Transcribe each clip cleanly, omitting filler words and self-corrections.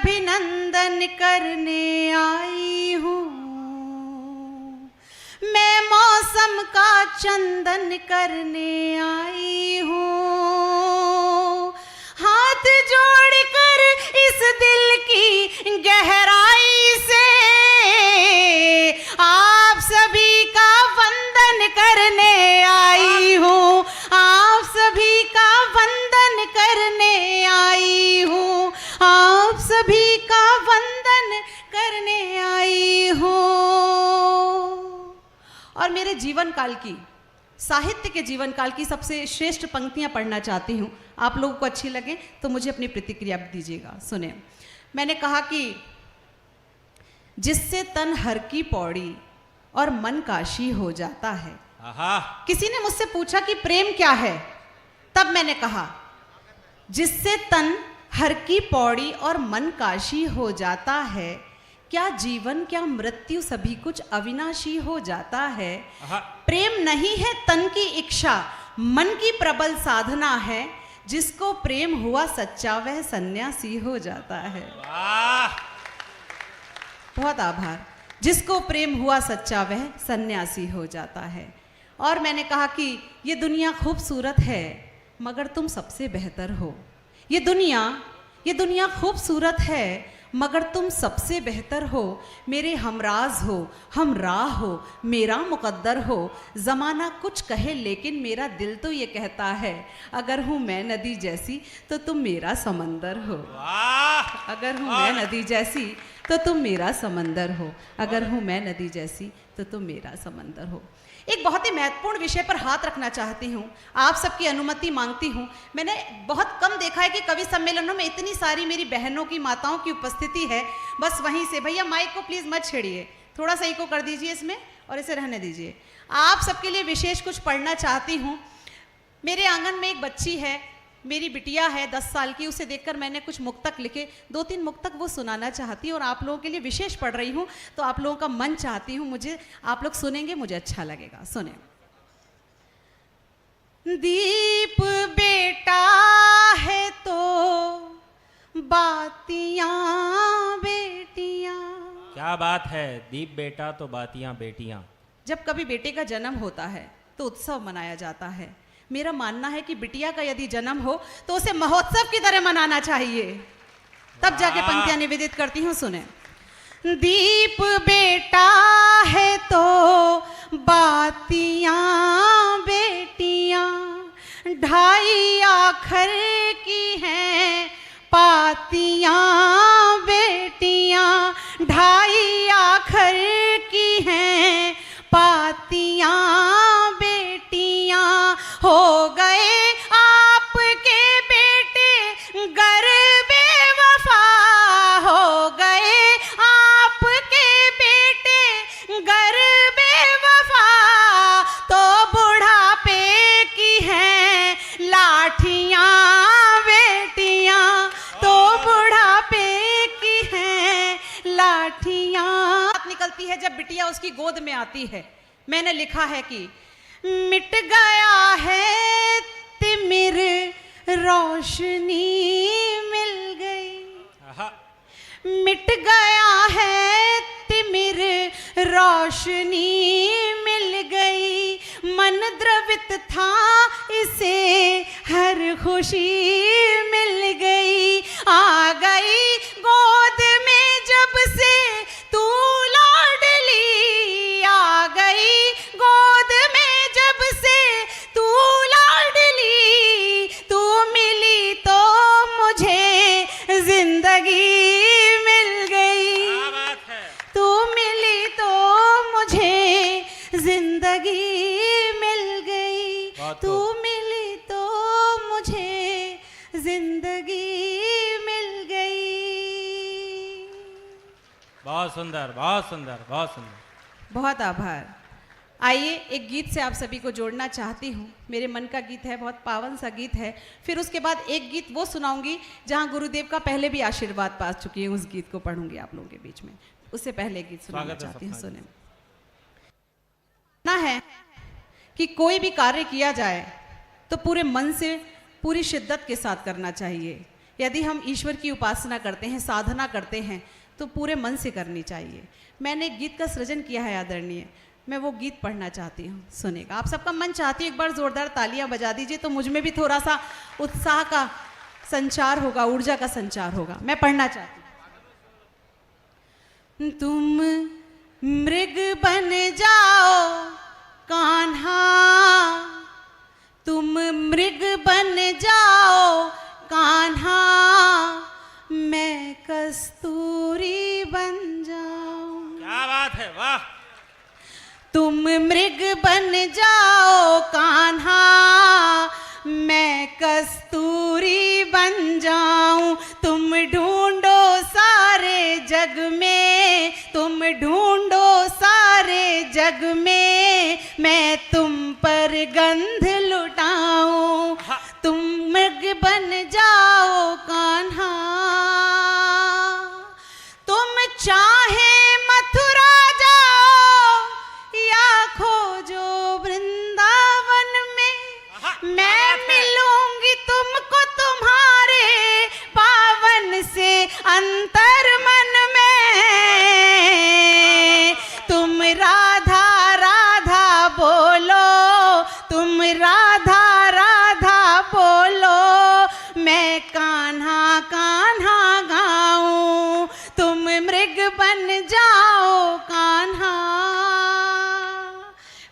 अभिनंदन करने आई हूँ, मैं मौसम का चंदन करने आई हूँ। हाथ जोड़कर इस दिल की गहराई से आप सभी का वंदन करने आई हूँ, आप सभी का वंदन करने आई हूँ, आप सभी का वंदन करने आई हूँ। और मेरे जीवन काल की, साहित्य के जीवन काल की सबसे श्रेष्ठ पंक्तियां पढ़ना चाहती हूँ। आप लोगों को अच्छी लगे तो मुझे अपनी प्रतिक्रिया दीजिएगा। सुने, मैंने कहा कि जिससे तन हर की पौड़ी और मन काशी हो जाता है। किसी ने मुझसे पूछा कि प्रेम क्या है, तब मैंने कहा जिससे तन हर की पौड़ी और मन काशी हो जाता है, क्या जीवन क्या मृत्यु सभी कुछ अविनाशी हो जाता है। प्रेम नहीं है तन की इच्छा, मन की प्रबल साधना है, जिसको प्रेम हुआ सच्चा वह सन्यासी हो जाता है। बहुत आभार। जिसको प्रेम हुआ सच्चा वह सन्यासी हो जाता है। और मैंने कहा कि ये दुनिया खूबसूरत है मगर तुम सबसे बेहतर हो। ये दुनिया खूबसूरत है मगर तुम सबसे बेहतर हो। मेरे हमराज हो, हमराह हो, मेरा मुकद्दर हो। ज़माना कुछ कहे लेकिन मेरा दिल तो ये कहता है, अगर हूँ मैं नदी जैसी तो तुम मेरा समंदर हो। अगर हूँ मैं नदी जैसी तो तुम मेरा समंदर हो। अगर हूँ मैं नदी जैसी तो तुम मेरा समंदर हो। एक बहुत ही महत्वपूर्ण विषय पर हाथ रखना चाहती हूँ, आप सबकी अनुमति मांगती हूँ। मैंने बहुत कम देखा है कि कवि सम्मेलनों में इतनी सारी मेरी बहनों की, माताओं की उपस्थिति है। बस वहीं से, भैया माइक को प्लीज़ मत छेड़िए, थोड़ा सा इको कर दीजिए इसमें और इसे रहने दीजिए। आप सबके लिए विशेष कुछ पढ़ना चाहती हूँ। मेरे आंगन में एक बच्ची है, मेरी बिटिया है 10 साल की, उसे देखकर मैंने कुछ मुक्तक लिखे, 2-3 मुक्तक वो सुनाना चाहती हूँ और आप लोगों के लिए विशेष पढ़ रही हूँ, तो आप लोगों का मन चाहती हूँ, मुझे आप लोग सुनेंगे, मुझे अच्छा लगेगा। सुने। दीप बेटा है तो बातियां बेटियां। क्या बात है, दीप बेटा तो बातियां बेटियां। जब कभी बेटे का जन्म होता है तो उत्सव मनाया जाता है। मेरा मानना है कि बिटिया का यदि जन्म हो तो उसे महोत्सव की तरह मनाना चाहिए। तब जाके पंक्तियां निवेदित करती हूँ, सुने। दीप बेटा है तो बातियां बेटियां, ढाई आखर की हैं पातियां बेटियां, ढाई आखर की हैं पातियां बेटियां। हो गए आपके बेटे गर बेवफा, हो गए आपके बेटे गर बेवफा, तो बुढ़ापे की हैं लाठियां बेटियां, तो बुढ़ापे की हैं लाठियां। बात निकलती है जब बिटिया उसकी गोद में आती है। मैंने लिखा है कि मिट गया है तिमिर रोशनी मिल गई, मिट गया है तिमिर रोशनी मिल गई। मन द्रवित था इसे हर खुशी मिल गई। आ गई गोद में जब से तू लाडली, आ गई गोद में जब से तू लाडली। तू मिली तो मुझे जिंदगी मिल गई, तू मिली तो मुझे जिंदगी मिल गई, तू मिली तो मुझे जिंदगी मिल गई। बहुत सुंदर, बहुत सुंदर, बहुत सुंदर। बहुत आभार। आइए एक गीत से आप सभी को जोड़ना चाहती हूँ। मेरे मन का गीत है, बहुत पावन सा गीत है। फिर उसके बाद एक गीत वो सुनाऊंगी जहाँ गुरुदेव का पहले भी आशीर्वाद पा चुकी है, उस गीत को पढ़ूंगी आप लोगों के बीच में। उससे पहले गीत सुनाना चाहती हूँ, सुने। ना है कि कोई भी कार्य किया जाए तो पूरे मन से, पूरी शिद्दत के साथ करना चाहिए। यदि हम ईश्वर की उपासना करते हैं, साधना करते हैं, तो पूरे मन से करनी चाहिए। मैंने एक गीत का सृजन किया है आदरणीय, मैं वो गीत पढ़ना चाहती हूँ, सुनेगा। आप सबका मन चाहती हूँ एक बार जोरदार तालियां बजा दीजिए, तो मुझ में भी थोड़ा सा उत्साह का संचार होगा, ऊर्जा का संचार होगा। मैं पढ़ना चाहती हूँ। तुम मृग बन जाओ कान्हा, तुम मृग बन जाओ कान्हा, मैं कस्तूरी बन जाऊं। क्या बात है, वाह। तुम मृग बन जाओ कान्हा, मैं कस्तूरी बन जाऊं। तुम ढूंढो सारे जग में, तुम ढूंढो सारे जग में, मैं तुम पर गंध लुटाऊं। तुम मृग बन जाओ कान्हा, तुम चाहे मथुरा जाओ या खोजो वृंदावन में, मैं मिलूंगी तुमको तुम्हारे पावन से अंतर मन में। तुम राधा राधा बोलो, तुम राधा राधा बोलो, मैं कान्हा कान्हा गाऊं। तुम मृग बन जाओ कान्हा।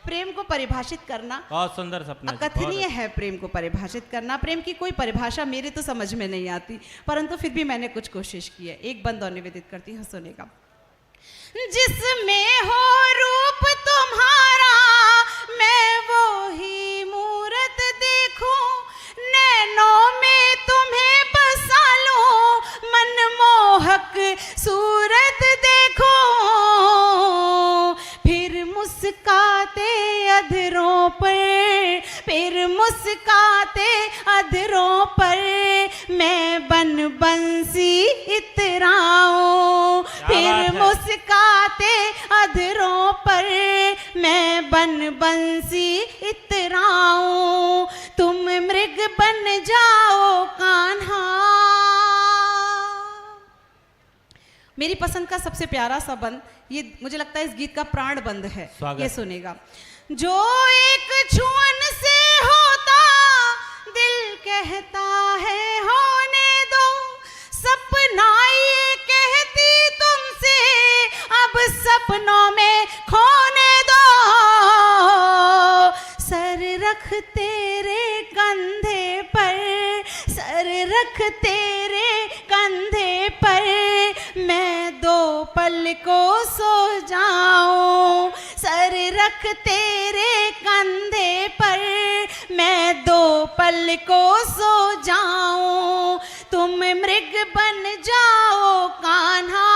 प्रेम को परिभाषित करना बहुत सुंदर सपना, अकथनीय है। प्रेम को परिभाषित करना, प्रेम की कोई परिभाषा मेरे तो समझ में नहीं आती, परंतु फिर भी मैंने कुछ कोशिश की है। एक बंद और निवेदित करती हूँ, सुनेगा। जिसमें हो रूप तुम्हारा, मैं वो ही मूरत देखूं, नैनों में तुम्हें बसा लूं, मनमोहक सूरत देखो। फिर मुस्काते अधरों पर, फिर मुस्काते अधरों पर, मैं बन बंसी इतराऊं। फिर मुस्काते अधरों पर, मैं बन बंसी इतराऊं। तुम मृग बन जाओ कान्हा। मेरी पसंद का सबसे प्यारा सा बंद, ये मुझे लगता है इस गीत का प्राण बंद है, ये सुनेगा। जो एक छुअन से होता, दिल कहता है होने दो, सपना ये कहती तुमसे, अब सपनों में खोने दो। सर रख तेरे कंधे पर, सर रख तेरे कंधे पर, मैं दो पल को सो जाऊं। सर रख तेरे कंधे पर, मैं दो पल को सो जाऊं। तुम मृग बन जाओ कान्हा,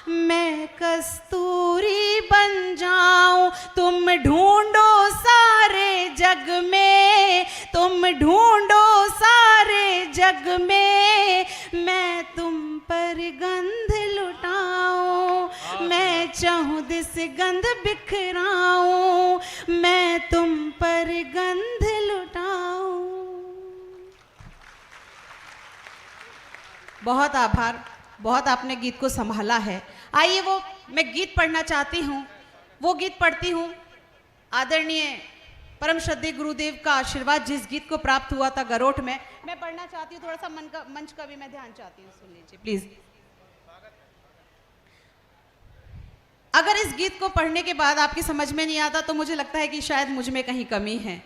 मैं कस्तूरी बन जाऊं। तुम ढूंढो सारे जग में, तुम ढूंढो सारे जग में, मैं तुम पर गंध लुटाऊं। मैं चाहूं दिस गंध बिखराऊं, मैं तुम पर गंध लुटाऊं। बहुत आभार, बहुत आपने गीत को संभाला है। आइए वो मैं गीत पढ़ना चाहती हूँ, वो गीत पढ़ती हूँ। आदरणीय परम श्रद्धेय गुरुदेव का आशीर्वाद जिस गीत को प्राप्त हुआ था गरोठ में, मैं पढ़ना चाहती हूँ। थोड़ा सा मंच का भी मैं ध्यान चाहती हूँ, सुन लीजिए प्लीज। अगर इस गीत को पढ़ने के बाद आपकी समझ में नहीं आता तो मुझे लगता है कि शायद मुझ में कहीं कमी है।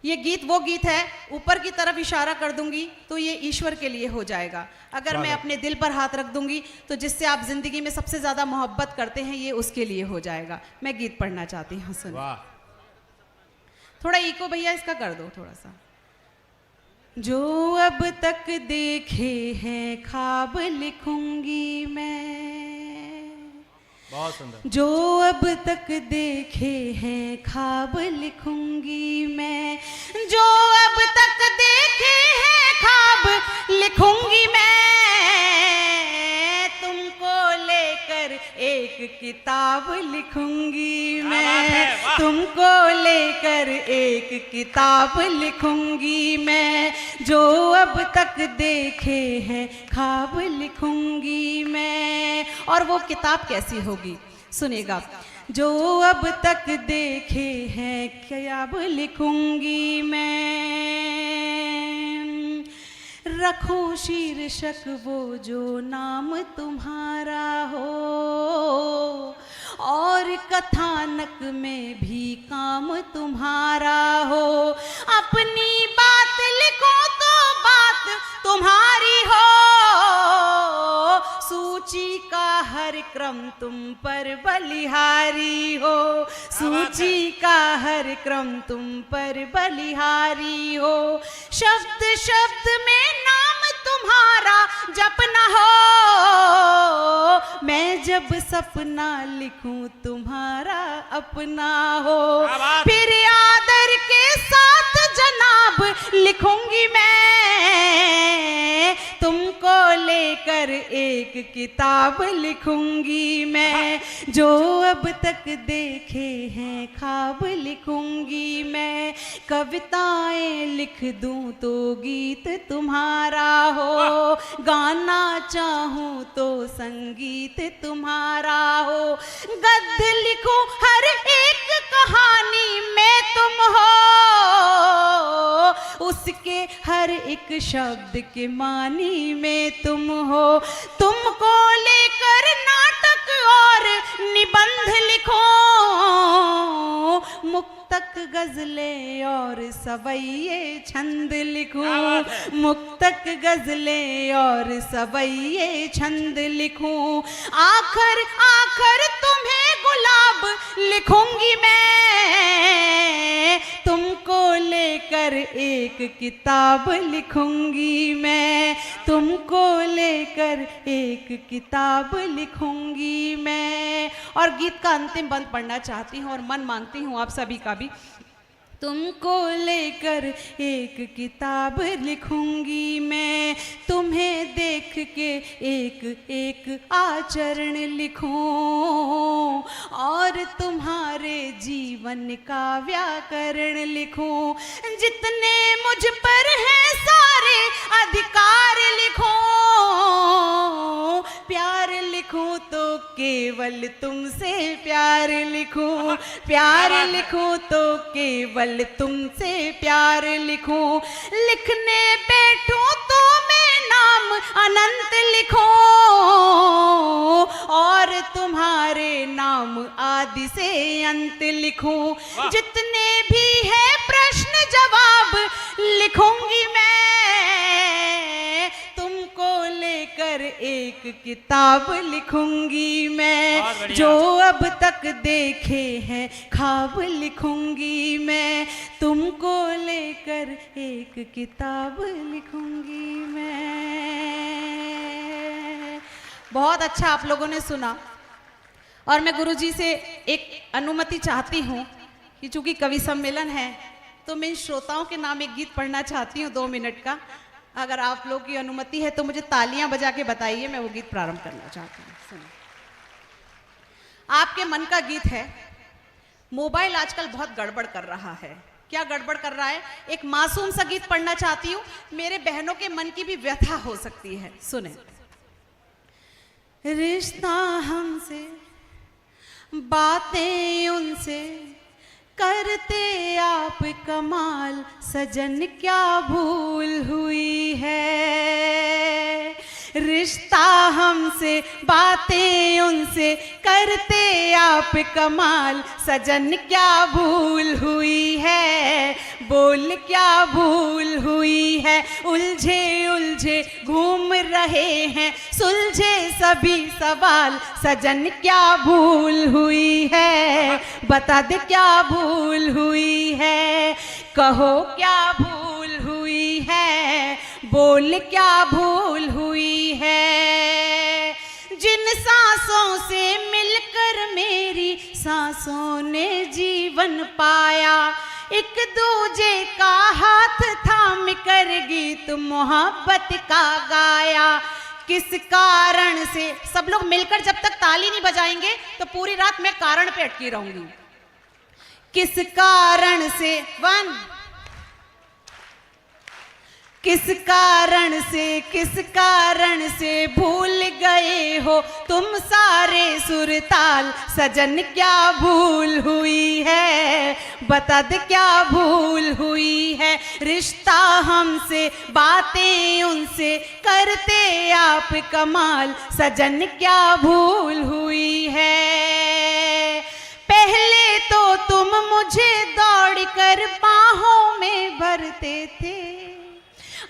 ये गीत वो गीत है, ऊपर की तरफ इशारा कर दूंगी तो ये ईश्वर के लिए हो जाएगा। अगर मैं अपने दिल पर हाथ रख दूंगी तो जिससे आप जिंदगी में सबसे ज्यादा मोहब्बत करते हैं, ये उसके लिए हो जाएगा। मैं गीत पढ़ना चाहती हूँ, सुनिए। थोड़ा इको भैया इसका कर दो थोड़ा सा। जो अब तक देखे हैं ख्वाब लिखूंगी मैं, बहुत सुंदर। जो अब तक देखे हैं ख्वाब लिखूंगी मैं, जो अब तक देखे हैं ख्वाब लिखूंगी मैं, तुमको लेकर एक किताब लिखूंगी बात मैं, है, वाह। तुमको लेकर एक किताब लिखूंगी मैं, जो अब तक देखे हैं ख्वाब लिखूंगी मैं। और वो किताब कैसी होगी सुनिएगा। जो अब तक देखे हैं ख्वाब लिखूंगी मैं, रखूं शीर्षक वो जो नाम तुम्हारा हो, और कथानक में भी काम तुम्हारा हो। अपनी बात लिखो तो बात तुम्हारी हो, सूची का हर क्रम तुम पर बलिहारी हो, सूची का हर क्रम तुम पर बलिहारी हो। शब्द शब्द में नाम तुम्हारा जपना हो, मैं जब सपना लिखूं तुम्हारा अपना हो। फिर आदर के साथ जनाब लिखूंगी मैं, तुमको लेकर एक किताब लिखूंगी मैं, जो अब तक देखे हैं ख्वाब लिखूंगी मैं। कविताएं लिख दूं तो गीत तुम्हारा हो, गाना चाहूं तो संगीत तुम्हारा हो। गद्य लिखूं हर एक कहानी में तुम हो, उसके हर एक शब्द के मानी में तुम हो। तुमको लेकर नाटक और निबंध लिखो, मुक्तक गजलें और सवैये छंद लिखूं, मुक्तक गजलें और सवैये छंद लिखूं। आखर आखर तुम्हें गुलाब लिखूंगी मैं, तुमको लेकर एक किताब लिखूंगी मैं, तुमको लेकर एक किताब लिखूंगी मैं। और गीत का अंतिम बंद पढ़ना चाहती हूँ और मन मांगती हूँ आप सभी का भी। तुमको लेकर एक किताब लिखूंगी मैं, तुम्हें देख के एक एक आचरण लिखूं, और तुम्हारे जीवन का व्याकरण लिखूं। जितने मुझ पर हैं सारे अधिकार लिखूं, प्यार लिखूं तो केवल तुमसे प्यार लिखूं, प्यार लिखूं तो केवल तुमसे प्यार लिखूं। लिखने बैठूं तो मैं नाम अनंत लिखूं, और तुम्हारे नाम आदि से अंत लिखूं। जितने भी है प्रश्न जवाब लिखूंगी मैं, तुमको लेकर एक किताब लिखूंगी मैं, जो अब तक देखे हैं ख्वाब लिखूंगी मैं, तुमको लेकर एक किताब लिखूंगी मैं। बहुत अच्छा आप लोगों ने सुना। और मैं गुरुजी से एक अनुमति चाहती हूँ कि चूंकि कवि सम्मेलन है तो मैं इन श्रोताओं के नाम एक गीत पढ़ना चाहती हूँ 2 मिनट का। अगर आप लोग की अनुमति है तो मुझे तालियां बजा के बताइए, मैं वो गीत प्रारंभ करना चाहती हूँ। सुनिए, आपके मन का गीत है। मोबाइल आजकल बहुत गड़बड़ कर रहा है। क्या गड़बड़ कर रहा है? एक मासूम सा गीत पढ़ना चाहती हूँ, मेरे बहनों के मन की भी व्यथा हो सकती है। सुने। रिश्ता हमसे, बातें उनसे, करते आप कमाल, सजन क्या भूल हुई है। रिश्ता हमसे, बातें उनसे, करते आप कमाल, सजन क्या भूल हुई है। बोल क्या भूल हुई है। उलझे उलझे घूम रहे हैं, सुलझे सभी सवाल, सजन क्या भूल हुई है। बता दे क्या भूल हुई है, कहो क्या भूल हुई है, बोल क्या भूल हुई है। जिन सांसों से मिलकर मेरी सांसों ने जीवन पाया, एक दूजे का हाथ थाम कर गीत मोहब्बत का गाया। किस कारण से, सब लोग मिलकर जब तक ताली नहीं बजाएंगे तो पूरी रात मैं कारण पे अटकी रहूंगी। किस कारण से, वन, किस कारण से भूल गए हो तुम सारे सुरताल, सजन क्या भूल हुई है, बता दे क्या भूल हुई है। रिश्ता हमसे, बातें उनसे, करते आप कमाल, सजन क्या भूल हुई है। पहले तो तुम मुझे दौड़ कर बाहों में भरते थे,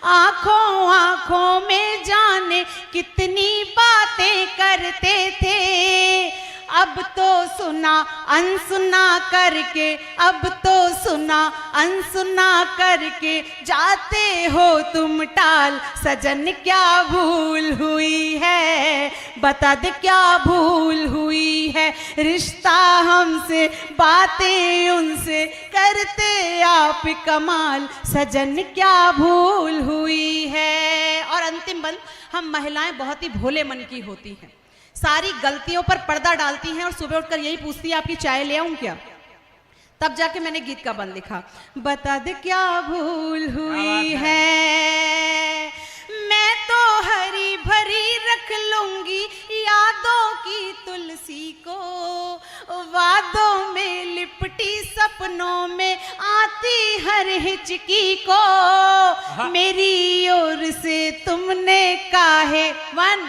आंखों आंखों में जाने कितनी बातें करते थे। अब तो सुना अनसुना करके, अब तो सुना अनसुना करके जाते हो तुम टाल, सजन क्या भूल हुई है, बता दे क्या भूल हुई है। रिश्ता हमसे, बातें उनसे, करते आप कमाल, सजन क्या भूल हुई है। और अंतिम बंद, हम महिलाएं बहुत ही भोले मन की होती हैं, सारी गलतियों पर पर्दा डालती हैं और सुबह उठकर यही पूछती है आपकी चाय ले आऊं क्या। तब जाके मैंने गीत का बंद लिखा, बता दे क्या भूल हुई है। मैं तो हरी भरी रख लूंगी यादों की तुलसी को, वादों में लिपटी सपनों में आती हर हिचकी को। मेरी ओर से तुमने काहे, वन,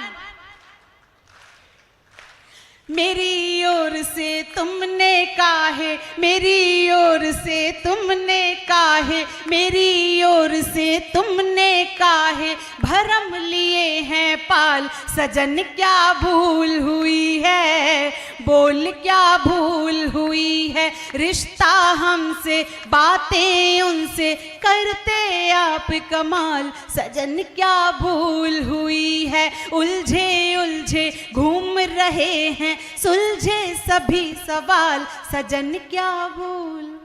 मेरी ओर से तुमने काहे, मेरी ओर से तुमने काहे, मेरी ओर से तुमने काहे भरम लिए हैं पाल, सजन क्या भूल हुई है, बोल क्या भूल हुई है। रिश्ता हमसे, बातें उनसे, करते आप कमाल, सजन क्या भूल हुई है। उलझे उलझे घूम रहे हैं, सुलझे सभी सवाल, सजन क्या भूल